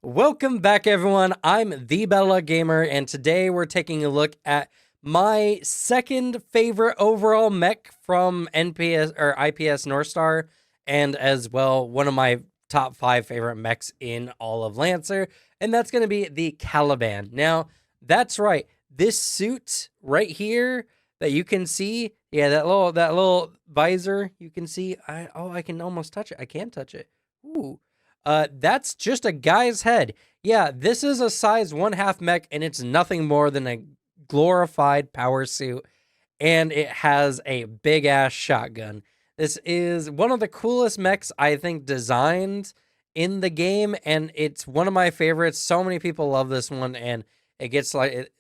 Welcome back, everyone. I'm the Bella Gamer, and today we're taking a look at my second favorite overall mech from NPS or IPS North Star, and as well one of my top 5 favorite mechs in all of Lancer, and that's going to be the Caliban. Now, that's right. This suit right here that you can see, yeah, that little visor you can see. I can almost touch it. I can touch it. Ooh. That's just a guy's head. Yeah, this is a size 1/2 mech, and it's nothing more than a glorified power suit, and it has a big ass shotgun. This is one of the coolest mechs I think designed in the game, and it's one of my favorites. So many people love this one, and it gets like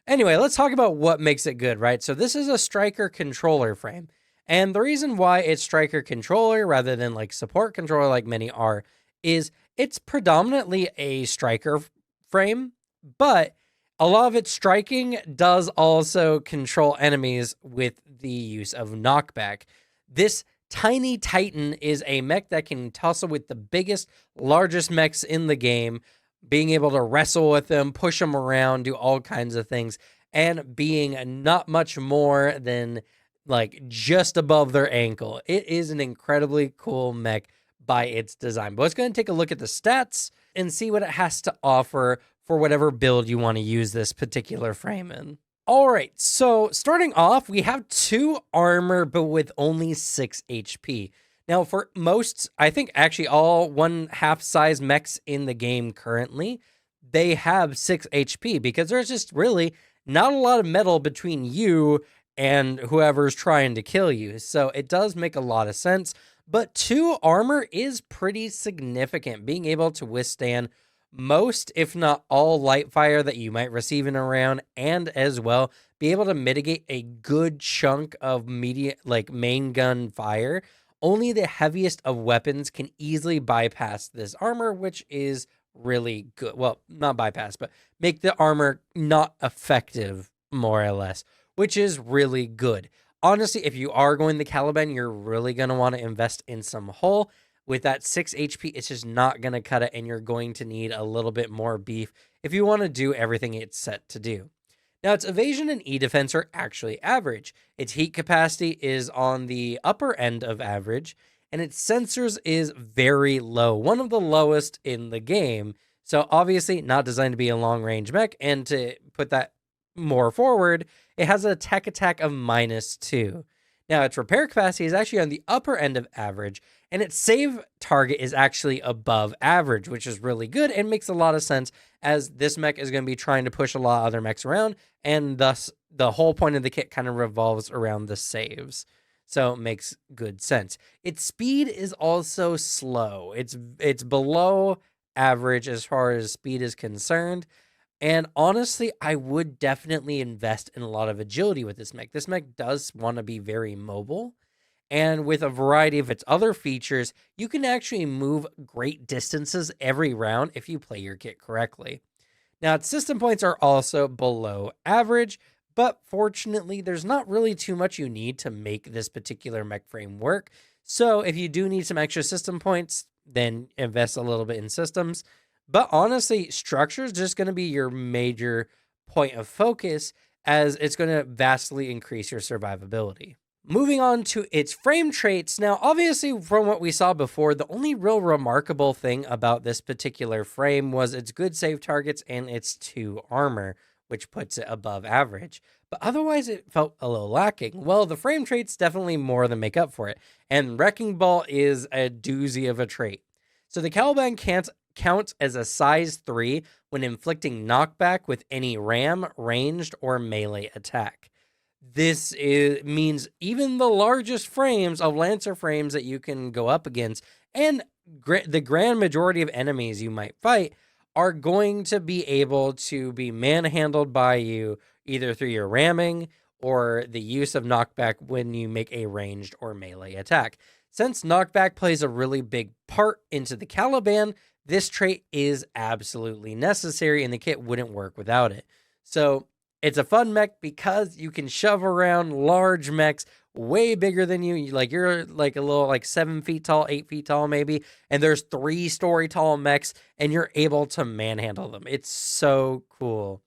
Anyway, let's talk about what makes it good, right? So this is a striker controller frame. And the reason why it's striker controller rather than like support controller like many are is it's predominantly a striker frame, but a lot of its striking does also control enemies with the use of knockback. This tiny Titan is a mech that can tussle with the biggest, largest mechs in the game, being able to wrestle with them, push them around, do all kinds of things, and being not much more than like just above their ankle. It is an incredibly cool mech by its design. But let's go ahead and take a look at the stats and see what it has to offer for whatever build you want to use this particular frame in. All right, so starting off, we have 2 armor, but with only 6 HP. Now, for most, I think actually all 1/2 size mechs in the game currently, they have 6 HP because there's just really not a lot of metal between you and whoever's trying to kill you. So it does make a lot of sense. But 2 armor is pretty significant, being able to withstand most, if not all, light fire that you might receive in a round, and as well be able to mitigate a good chunk of main gun fire. Only the heaviest of weapons can easily bypass this armor, which is really good. Well, not bypass, but make the armor not effective, more or less, which is really good. Honestly, if you are going the Caliban, you're really going to want to invest in some hull. With that 6 HP, it's just not going to cut it, and you're going to need a little bit more beef if you want to do everything it's set to do. Now, its evasion and E-defense are actually average. Its heat capacity is on the upper end of average, and its sensors is very low, one of the lowest in the game. So obviously not designed to be a long-range mech, and to put that more forward, it has a tech attack of -2. Now, its repair capacity is actually on the upper end of average, and its save target is actually above average, which is really good and makes a lot of sense, as this mech is going to be trying to push a lot of other mechs around, and thus the whole point of the kit kind of revolves around the saves. So it makes good sense. Its speed is also slow. It's below average as far as speed is concerned. And honestly, I would definitely invest in a lot of agility with this mech. This mech does want to be very mobile. And with a variety of its other features, you can actually move great distances every round if you play your kit correctly. Now, its system points are also below average, but fortunately, there's not really too much you need to make this particular mech frame work. So if you do need some extra system points, then invest a little bit in systems. But honestly, structure is just going to be your major point of focus, as it's going to vastly increase your survivability. Moving on to its frame traits. Now, obviously, from what we saw before, the only real remarkable thing about this particular frame was its good save targets and its 2 armor, which puts it above average. But otherwise, it felt a little lacking. Well, the frame traits definitely more than make up for it, and Wrecking Ball is a doozy of a trait. So the Caliban can't count as a size 3 when inflicting knockback with any ram, ranged, or melee attack. This means even the largest frames of Lancer frames that you can go up against, and the grand majority of enemies you might fight, are going to be able to be manhandled by you either through your ramming or the use of knockback when you make a ranged or melee attack. Since knockback plays a really big part into the Caliban, this trait is absolutely necessary, and the kit wouldn't work without it. So it's a fun mech because you can shove around large mechs way bigger than you. Like you're like a little like 7 feet tall, 8 feet tall, maybe. And there's 3-story tall mechs, and you're able to manhandle them. It's so cool.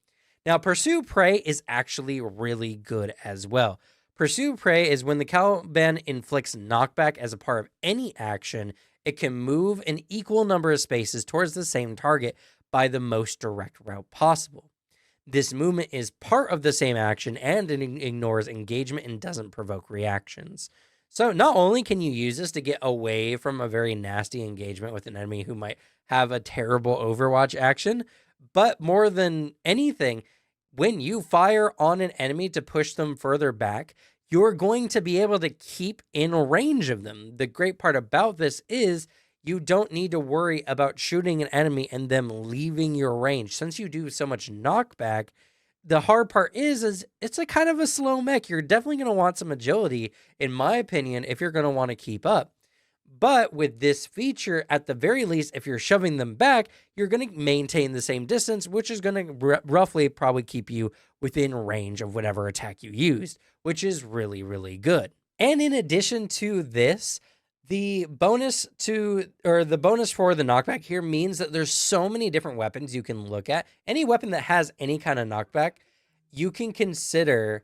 Now, Pursue Prey is actually really good as well. Pursue Prey is when the Caliban inflicts knockback as a part of any action, it can move an equal number of spaces towards the same target by the most direct route possible. This movement is part of the same action and it ignores engagement and doesn't provoke reactions. So not only can you use this to get away from a very nasty engagement with an enemy who might have a terrible Overwatch action, but more than anything, when you fire on an enemy to push them further back, you're going to be able to keep in range of them. The great part about this is you don't need to worry about shooting an enemy and them leaving your range. Since you do so much knockback, the hard part is it's a kind of a slow mech. You're definitely going to want some agility, in my opinion, if you're going to want to keep up. But with this feature, at the very least, if you're shoving them back, you're going to maintain the same distance, which is going to roughly probably keep you within range of whatever attack you used, which is really, really good. And in addition to this, the bonus for the knockback here means that there's so many different weapons you can look at. Any weapon that has any kind of knockback, you can consider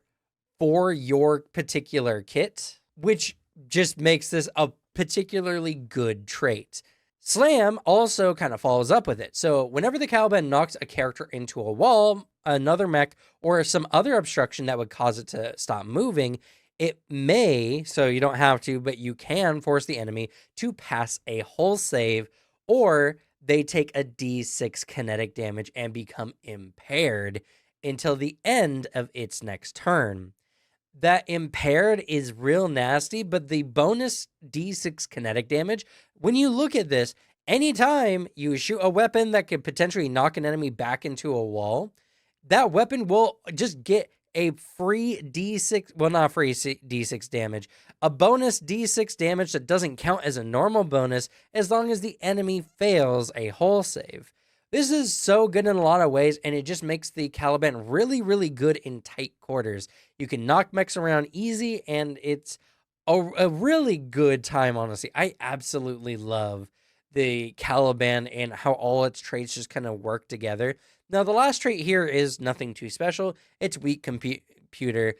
for your particular kit, which just makes this a particularly good trait. Slam also kind of follows up with it. So whenever the Caliban knocks a character into a wall, another mech, or some other obstruction that would cause it to stop moving, it may, so you don't have to, but you can force the enemy to pass a hull save, or they take a D6 kinetic damage and become impaired until the end of its next turn. That impaired is real nasty, but the bonus D6 kinetic damage, when you look at this, anytime you shoot a weapon that could potentially knock an enemy back into a wall, that weapon will just get a free D6, well, not free D6 damage, a bonus D6 damage that doesn't count as a normal bonus as long as the enemy fails a hull save. This is so good in a lot of ways, and it just makes the Caliban really, really good in tight quarters. You can knock mechs around easy, and it's a really good time, honestly. I absolutely love the Caliban and how all its traits just kind of work together. Now, the last trait here is nothing too special. It's weak computer.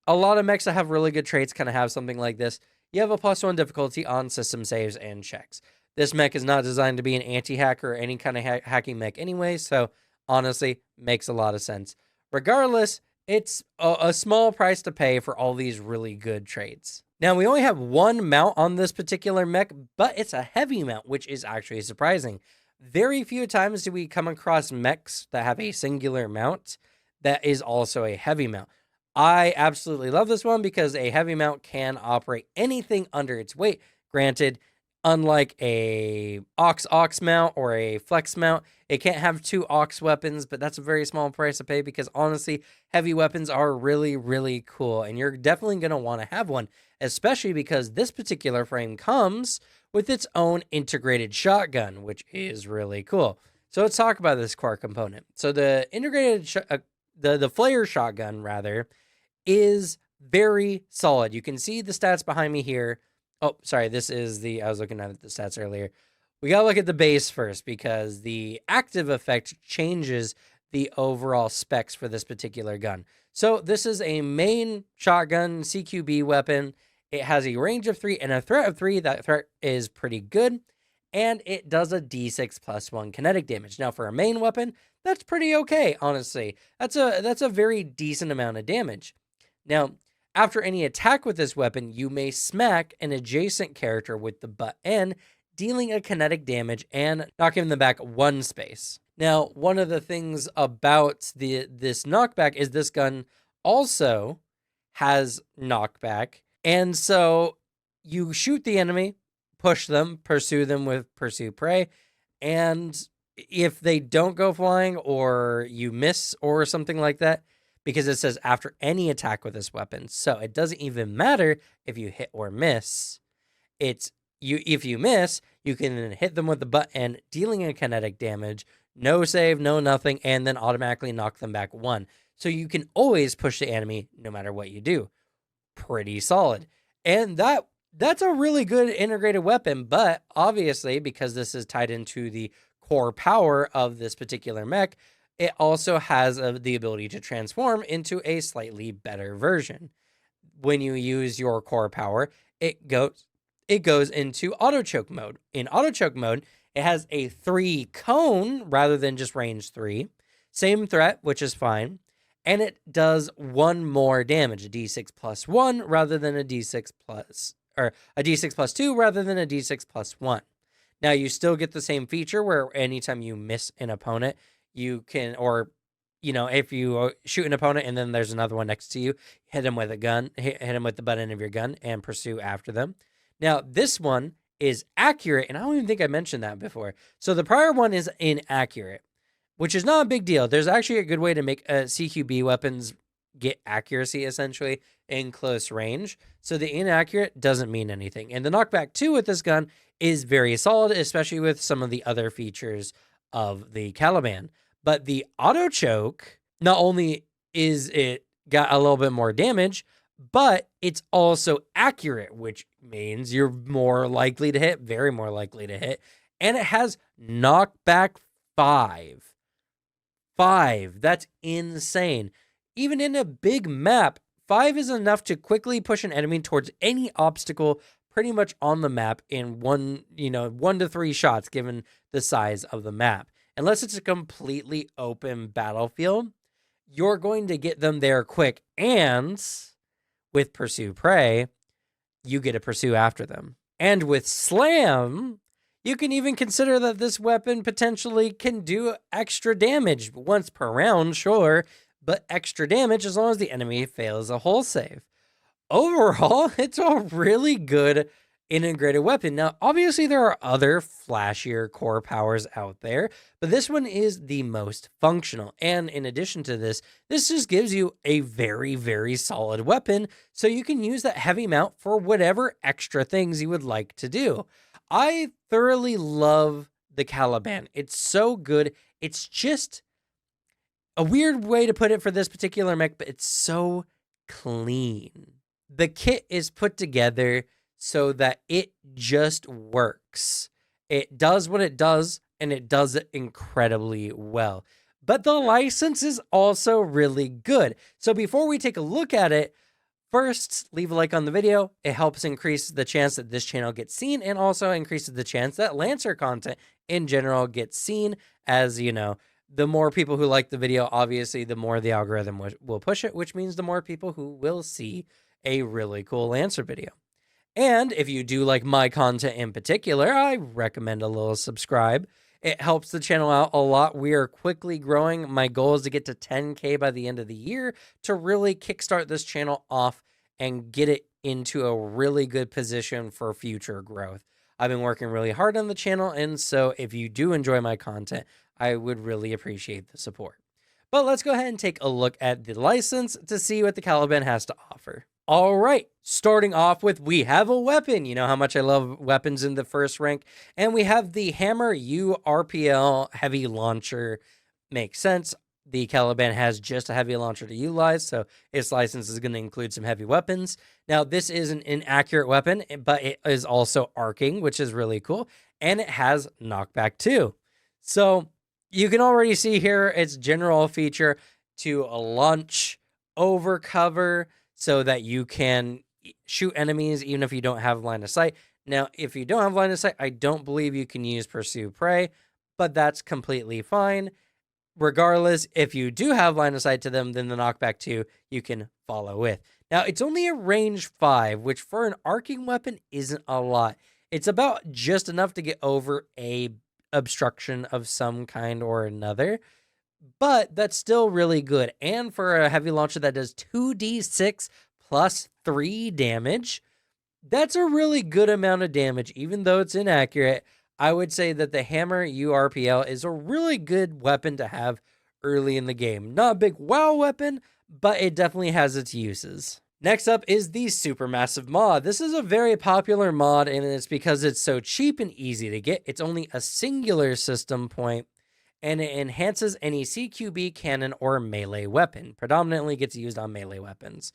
A lot of mechs that have really good traits kind of have something like this. You have a +1 difficulty on system saves and checks. This mech is not designed to be an anti-hacker or any kind of hacking mech anyway, so honestly, makes a lot of sense. Regardless, it's a small price to pay for all these really good traits. Now, we only have one mount on this particular mech, but it's a heavy mount, which is actually surprising. Very few times do we come across mechs that have a singular mount that is also a heavy mount. I absolutely love this one because a heavy mount can operate anything under its weight. Granted, unlike a aux mount or a flex mount, it can't have 2 aux weapons, but that's a very small price to pay because honestly, heavy weapons are really, really cool, and you're definitely going to want to have one, especially because this particular frame comes with its own integrated shotgun, which is really cool. So let's talk about this core component. So the integrated, the flare shotgun, rather, is very solid. You can see the stats behind me here. Oh, sorry, this is I was looking at the stats earlier. We got to look at the base first because the active effect changes the overall specs for this particular gun. So this is a main shotgun CQB weapon. It has a range of 3 and a threat of 3. That threat is pretty good. And it does a D6 +1 kinetic damage. Now, for a main weapon, that's pretty okay, honestly. That's a very decent amount of damage. Now, after any attack with this weapon, you may smack an adjacent character with the butt end, dealing a kinetic damage and knocking them back 1 space. Now, one of the things about this knockback is this gun also has knockback. And so you shoot the enemy, push them, pursue them with Pursue Prey, and if they don't go flying or you miss or something like that, because it says after any attack with this weapon. So it doesn't even matter if you hit or miss. If you miss, you can hit them with the butt end, dealing a kinetic damage, no save, no nothing, and then automatically knock them back 1. So you can always push the enemy no matter what you do. pretty solid. And that's a really good integrated weapon, but obviously, because this is tied into the core power of this particular mech, it also has the ability to transform into a slightly better version. When you use your core power, it goes into auto choke mode. In auto choke mode, it has a 3 cone rather than just range 3. Same threat, which is fine. And it does 1 more damage, a d6 plus 1 rather than a d6 plus, or a d6 plus 2 rather than a d6 plus 1. Now, you still get the same feature where anytime you miss an opponent, you can, or, if you shoot an opponent and then there's another one next to you, hit him with a gun, hit him with the butt end of your gun and pursue after them. Now, this one is accurate, and I don't even think I mentioned that before. So the prior one is inaccurate, which is not a big deal. There's actually a good way to make CQB weapons get accuracy, essentially, in close range. So the inaccurate doesn't mean anything. And the knockback 2 with this gun is very solid, especially with some of the other features of the Caliban. But the auto choke, not only is it got a little bit more damage, but it's also accurate, which means you're more likely to hit, very more likely to hit. And it has knockback 5. 5. That's insane. Even in a big map, 5 is enough to quickly push an enemy towards any obstacle pretty much on the map in 1 to 3 shots, given the size of the map. Unless it's a completely open battlefield, you're going to get them there quick. And with Pursue Prey, you get to pursue after them. And with Slam, you can even consider that this weapon potentially can do extra damage once per round, sure, but extra damage as long as the enemy fails a hull save. Overall, it's a really good integrated weapon. Now, obviously, there are other flashier core powers out there, but this one is the most functional. And in addition to this just gives you a very, very solid weapon, so you can use that heavy mount for whatever extra things you would like to do. I thoroughly love the Caliban. It's so good. It's just a weird way to put it for this particular mech, but it's so clean. The kit is put together so that it just works. It does what it does, and it does it incredibly well. But the license is also really good. So before we take a look at it, first, leave a like on the video. It helps increase the chance that this channel gets seen, and also increases the chance that Lancer content in general gets seen. As you know, the more people who like the video, obviously, the more the algorithm will push it, which means the more people who will see a really cool Lancer video. And if you do like my content in particular, I recommend a little subscribe. It helps the channel out a lot. We are quickly growing. My goal is to get to 10K by the end of the year to really kickstart this channel off and get it into a really good position for future growth. I've been working really hard on the channel, and so if you do enjoy my content, I would really appreciate the support. But let's go ahead and take a look at the license to see what the Caliban has to offer. All right, starting off with, we have a weapon. You know how much I love weapons in the first rank. And we have the Hammer U RPL heavy launcher. Makes sense. The Caliban has just a heavy launcher to utilize, so its license is going to include some heavy weapons. Now, this is an inaccurate weapon, but it is also arcing, which is really cool. And it has knockback too. So you can already see here its general feature to launch over cover, so that you can shoot enemies even if you don't have line of sight. Now, if you don't have line of sight, I don't believe you can use Pursue Prey, but that's completely fine. Regardless, if you do have line of sight to them, then the knockback 2 you can follow with. Now, it's only a range 5, which for an arcing weapon isn't a lot. It's about just enough to get over a obstruction of some kind or another. But that's still really good. And for a heavy launcher that does 2d6 plus 3 damage, that's a really good amount of damage. Even though it's inaccurate, I would say that the Hammer URPL is a really good weapon to have early in the game. Not a big wow weapon, but it definitely has its uses. Next up is the Supermassive mod. This is a very popular mod, and it's because it's so cheap and easy to get. It's only a singular system point, and it enhances any CQB cannon or melee weapon. Predominantly gets used on melee weapons.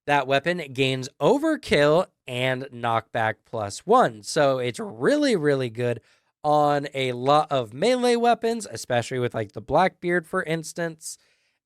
that weapon gains overkill and knockback +1. So it's really, really good on a lot of melee weapons, especially with like the Blackbeard, for instance.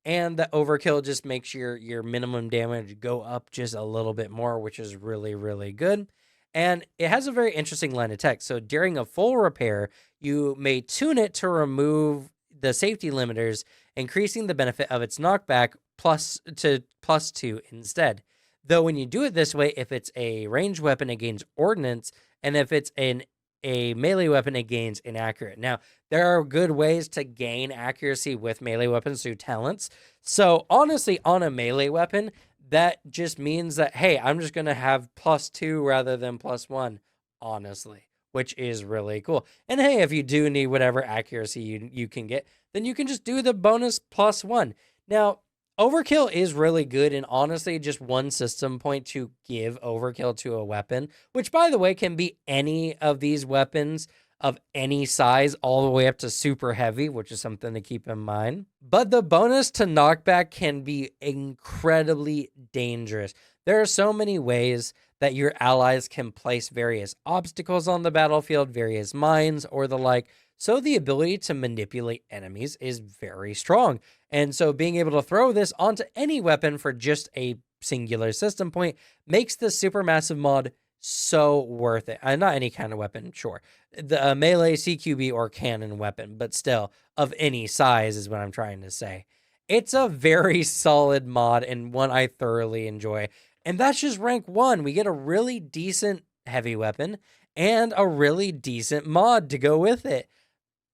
And the overkill just makes your minimum damage go up just a little bit more, which is really, really good. And it has a very interesting line of text. So during a full repair, you may tune it to remove the safety limiters, increasing the benefit of its knockback +2 instead. Though when you do it this way, if it's a ranged weapon, it gains ordnance, and if it's a melee weapon, it gains inaccurate. Now, there are good ways to gain accuracy with melee weapons through talents. So honestly, on a melee weapon, that just means that, hey, I'm just going to have +2 rather than +1, honestly, which is really cool. And hey, if you do need whatever accuracy you can get, then you can just do the bonus +1. Now, overkill is really good, and honestly, just one system point to give overkill to a weapon, which, by the way, can be any of these weapons of any size, all the way up to super heavy, which is something to keep in mind. But the bonus to knockback can be incredibly dangerous. There are so many ways that your allies can place various obstacles on the battlefield, various mines, or the like. So the ability to manipulate enemies is very strong. And so being able to throw this onto any weapon for just a singular system point makes the supermassive mod so worth it. Not any kind of weapon, sure. The melee, CQB, or cannon weapon, but still, of any size is what I'm trying to say. It's a very solid mod and one I thoroughly enjoy. And that's just rank 1. We get a really decent heavy weapon and a really decent mod to go with it.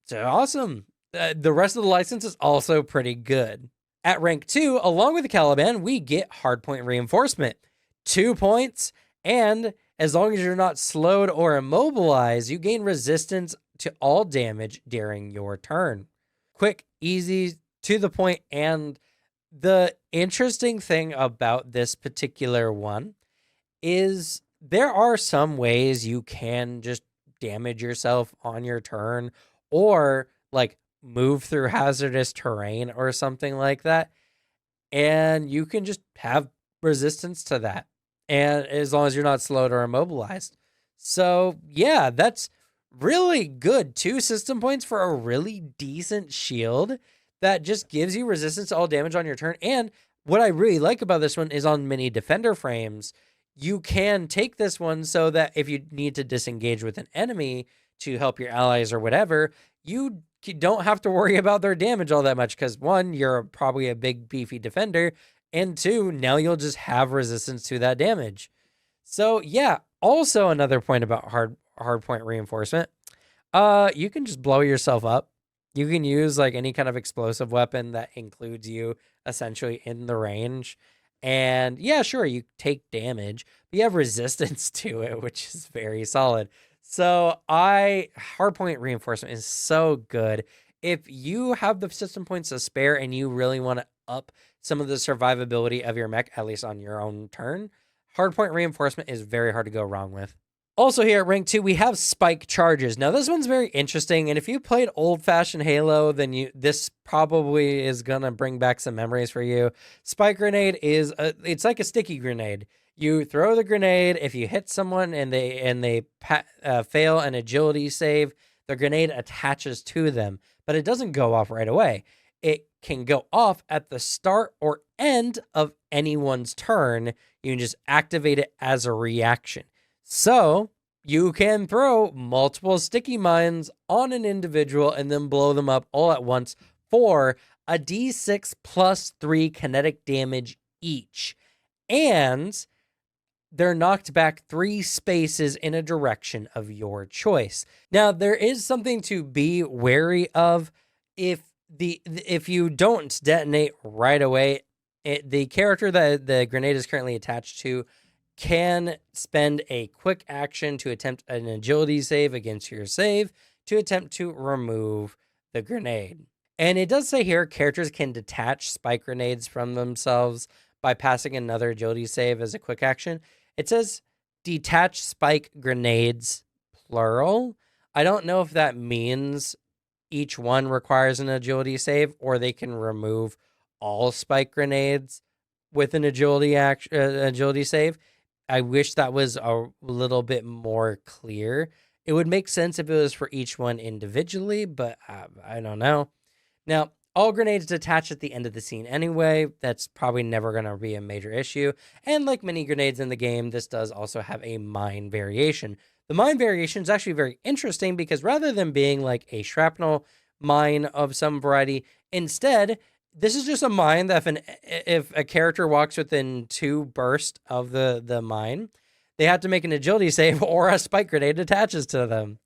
So awesome. The rest of the license is also pretty good. At rank 2, along with the Caliban, we get hardpoint reinforcement. 2 points, and as long as you're not slowed or immobilized, you gain resistance to all damage during your turn. Quick, easy, to the point, and the interesting thing about this particular one is there are some ways you can just damage yourself on your turn, or like move through hazardous terrain or something like that, and you can just have resistance to that, and as long as you're not slowed or immobilized. So yeah, that's really good. 2 system points for a really decent shield that just gives you resistance to all damage on your turn. And what I really like about this one is on mini defender frames, you can take this one so that if you need to disengage with an enemy to help your allies or whatever, you don't have to worry about their damage all that much, because 1, you're probably a big beefy defender, and 2, now you'll just have resistance to that damage. So yeah, also another point about hardpoint reinforcement, you can just blow yourself up. You can use like any kind of explosive weapon that includes you essentially in the range. And yeah, sure, you take damage, but you have resistance to it, which is very solid. So hardpoint reinforcement is so good. If you have the system points to spare and you really want to up some of the survivability of your mech, at least on your own turn, hardpoint reinforcement is very hard to go wrong with. Also here at rank 2, we have spike charges. Now this one's very interesting, and if you played old-fashioned Halo, then this probably is gonna bring back some memories for you. Spike grenade is it's like a sticky grenade. You throw the grenade. If you hit someone and they fail an agility save, the grenade attaches to them, but it doesn't go off right away. It can go off at the start or end of anyone's turn. You can just activate it as a reaction. So you can throw multiple sticky mines on an individual and then blow them up all at once for a d6 plus 3 kinetic damage each. And they're knocked back 3 spaces in a direction of your choice. Now, there is something to be wary of. If you don't detonate right away, the character that the grenade is currently attached to can spend a quick action to attempt an agility save against your save to attempt to remove the grenade. And it does say here characters can detach spike grenades from themselves by passing another agility save as a quick action. It says detach spike grenades, plural. I don't know if that means each one requires an agility save or they can remove all spike grenades with an agility save. I wish that was a little bit more clear. It would make sense if it was for each one individually, but I don't know. Now, all grenades detach at the end of the scene anyway. That's probably never going to be a major issue. And like many grenades in the game, this does also have a mine variation. The mine variation is actually very interesting because rather than being like a shrapnel mine of some variety, instead, this is just a mine that if a character walks within 2 bursts of the mine, they have to make an agility save or a spike grenade attaches to them.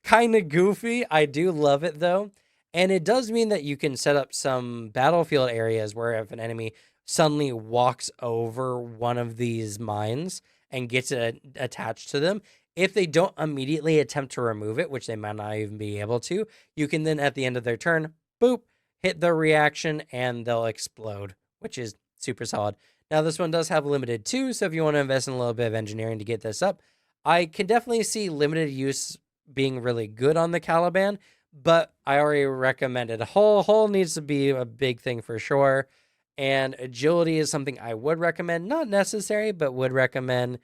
Kind of goofy. I do love it though. And it does mean that you can set up some battlefield areas where if an enemy suddenly walks over one of these mines and gets it attached to them, if they don't immediately attempt to remove it, which they might not even be able to, you can then at the end of their turn, boop, hit the reaction and they'll explode, which is super solid. Now, this one does have limited too, so if you want to invest in a little bit of engineering to get this up, I can definitely see limited use being really good on the Caliban, but I already recommended hull needs to be a big thing for sure. And agility is something I would recommend, not necessary, but would recommend.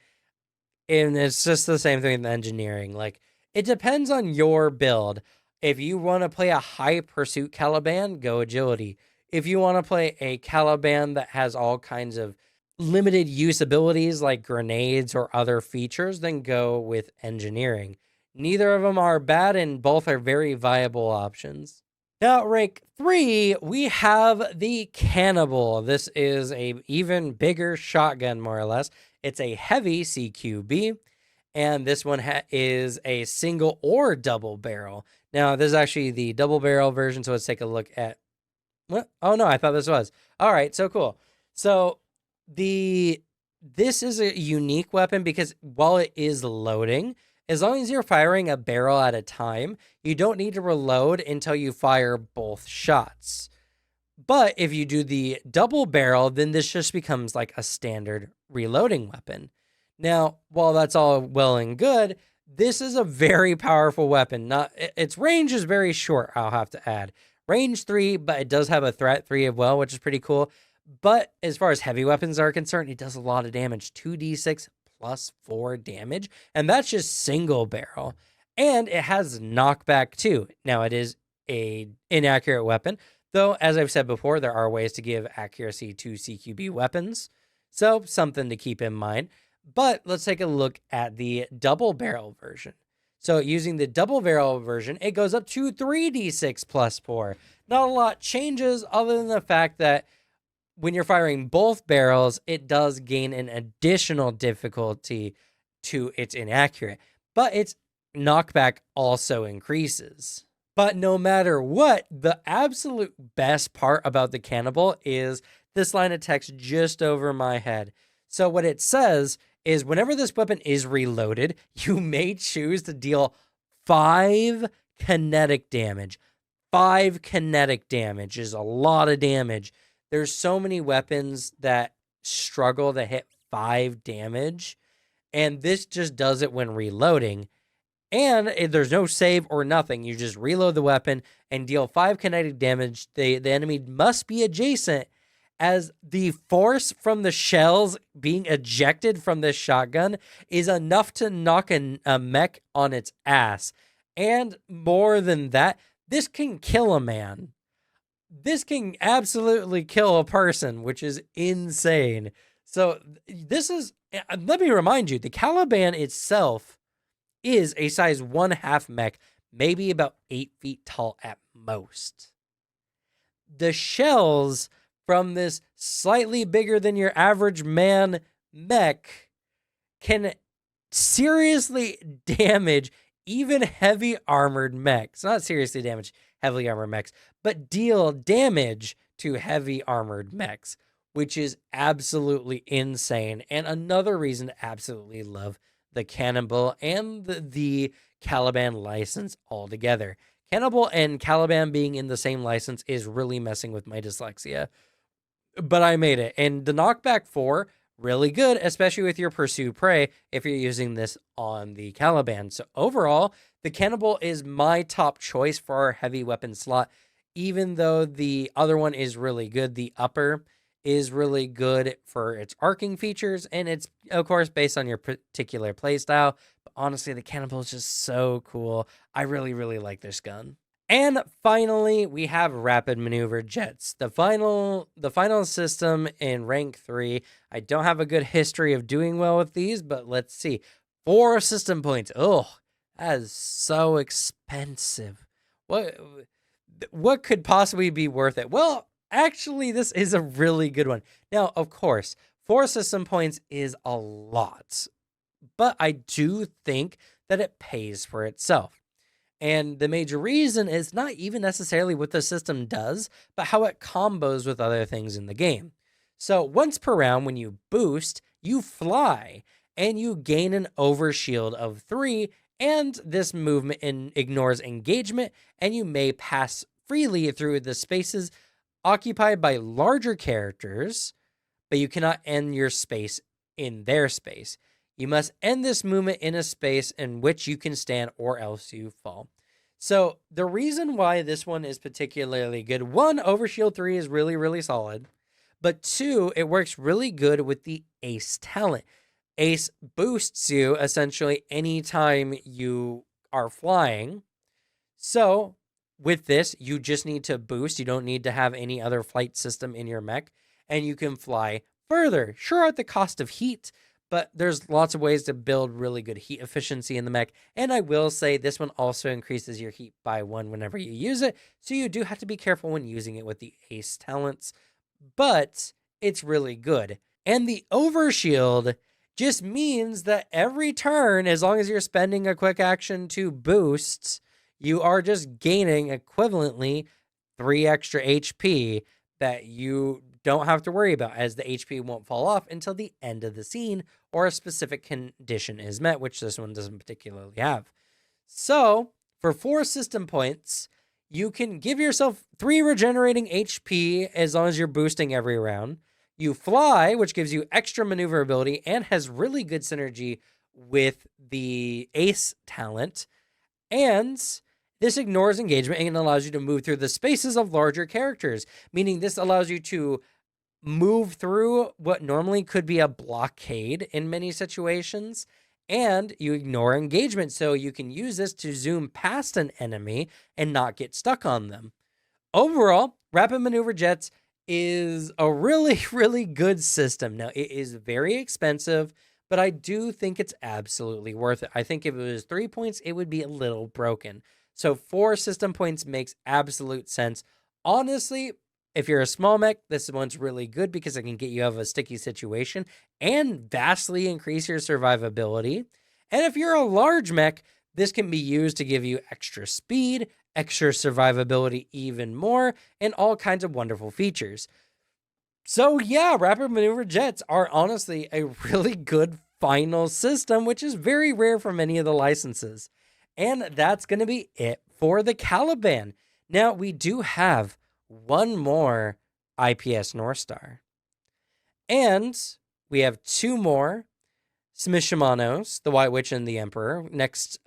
And it's just the same thing with engineering. Like, it depends on your build. If you want to play a high pursuit Caliban, go agility. If you want to play a Caliban that has all kinds of limited use abilities like grenades or other features, then go with engineering. Neither of them are bad, and both are very viable options. Now, at rank 3, we have the Cannibal. This is a even bigger shotgun, more or less. It's a heavy CQB, and this one is a single or double barrel. Now, this is actually the double barrel version, so let's take a look at... What? Oh, no, I thought this was. All right, so cool. So, this is a unique weapon because while it is loading, as long as you're firing a barrel at a time, you don't need to reload until you fire both shots. But if you do the double barrel, then this just becomes like a standard reloading weapon. Now, while that's all well and good, this is a very powerful weapon. Its range is very short, I'll have to add. Range 3, but it does have a threat 3 as well, which is pretty cool. But as far as heavy weapons are concerned, it does a lot of damage. 2d6 plus 4 damage, and that's just single barrel. And it has knockback too. Now, it is an inaccurate weapon, though, as I've said before, there are ways to give accuracy to CQB weapons, so something to keep in mind. But let's take a look at the double barrel version. So using the double barrel version, it goes up to 3d6 plus 4. Not a lot changes other than the fact that when you're firing both barrels, it does gain an additional difficulty to its inaccurate, but its knockback also increases. But no matter what, the absolute best part about the Cannibal is this line of text just over my head. So what it says is whenever this weapon is reloaded, you may choose to deal 5 kinetic damage. 5 kinetic damage is a lot of damage. There's so many weapons that struggle to hit 5 damage, and this just does it when reloading. And there's no save or nothing. You just reload the weapon and deal 5 kinetic damage. The enemy must be adjacent, as the force from the shells being ejected from this shotgun is enough to knock a mech on its ass. And more than that, this can kill a man. This can absolutely kill a person, which is insane. So this is, let me remind you, the Caliban itself is a size 1/2 mech, maybe about 8 feet tall at most. The shells from this slightly bigger than your average man mech can seriously damage even heavy armored mechs. Not seriously damage heavily armored mechs, but deal damage to heavy armored mechs, which is absolutely insane. And another reason to absolutely love the Cannibal and the Caliban license altogether. Cannibal and Caliban being in the same license is really messing with my dyslexia, but I made it. And the knockback 4, really good, especially with your pursue prey if you're using this on the Caliban. So overall, the Cannibal is my top choice for our heavy weapon slot, even though the other one is really good. The upper is really good for its arcing features, and it's, of course, based on your particular playstyle. But honestly, the Cannonball is just so cool. I really, really like this gun. And finally, we have rapid maneuver jets. The final system in rank 3. I don't have a good history of doing well with these, but let's see. 4 system points. Oh, that is so expensive. What could possibly be worth it? Well, actually, this is a really good one. Now, of course, 4 system points is a lot, but I do think that it pays for itself. And the major reason is not even necessarily what the system does, but how it combos with other things in the game. So once per round, when you boost, you fly, and you gain an overshield of 3, and this movement ignores engagement, and you may pass freely through the spaces occupied by larger characters, but you cannot end your space in their space. You must end this movement in a space in which you can stand, or else you fall. So the reason why this one is particularly good, 1, Overshield 3 is really, really solid. But 2, it works really good with the Ace talent. Ace boosts you essentially anytime you are flying. So with this, you just need to boost. You don't need to have any other flight system in your mech, and you can fly further. Sure, at the cost of heat, but there's lots of ways to build really good heat efficiency in the mech. And I will say this one also increases your heat by 1 whenever you use it. So you do have to be careful when using it with the Ace talents, but it's really good. And the Overshield just means that every turn, as long as you're spending a quick action to boost, you are just gaining equivalently 3 extra HP that you don't have to worry about, as the HP won't fall off until the end of the scene or a specific condition is met, which this one doesn't particularly have. So for 4 system points, you can give yourself 3 regenerating HP as long as you're boosting every round. You fly, which gives you extra maneuverability and has really good synergy with the Ace talent. And this ignores engagement and allows you to move through the spaces of larger characters, meaning this allows you to move through what normally could be a blockade in many situations, and you ignore engagement, so you can use this to zoom past an enemy and not get stuck on them. Overall, Rapid Maneuver Jets is a really, really good system. Now, it is very expensive, but I do think it's absolutely worth it. I think if it was 3 points, it would be a little broken. So 4 system points makes absolute sense. Honestly, if you're a small mech, this one's really good because it can get you out of a sticky situation and vastly increase your survivability. And if you're a large mech, this can be used to give you extra speed, extra survivability even more, and all kinds of wonderful features. So yeah, Rapid Maneuver Jets are honestly a really good final system, which is very rare for many of the licenses. And that's going to be it for the Caliban. Now, we do have one more IPS North Star. And we have 2 more Smith Shimanos, the White Witch and the Emperor. Next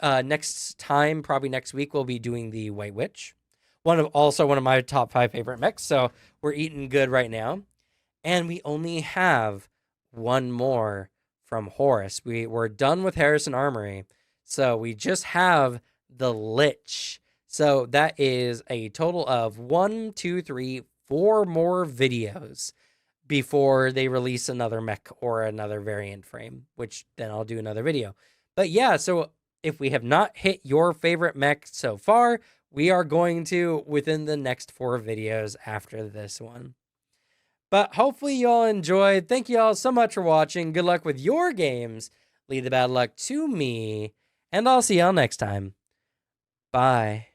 time, probably next week, we'll be doing the White Witch. Also one of my top 5 favorite mechs, so we're eating good right now. And we only have 1 more from Horus. We're done with Harrison Armory, so we just have the Lich. So that is a total of 1, 2, 3, 4 more videos before they release another mech or another variant frame, which then I'll do another video. But yeah, so if we have not hit your favorite mech so far, we are going to within the next 4 videos after this one. But hopefully you all enjoyed. Thank you all so much for watching. Good luck with your games. Leave the bad luck to me, and I'll see y'all next time. Bye.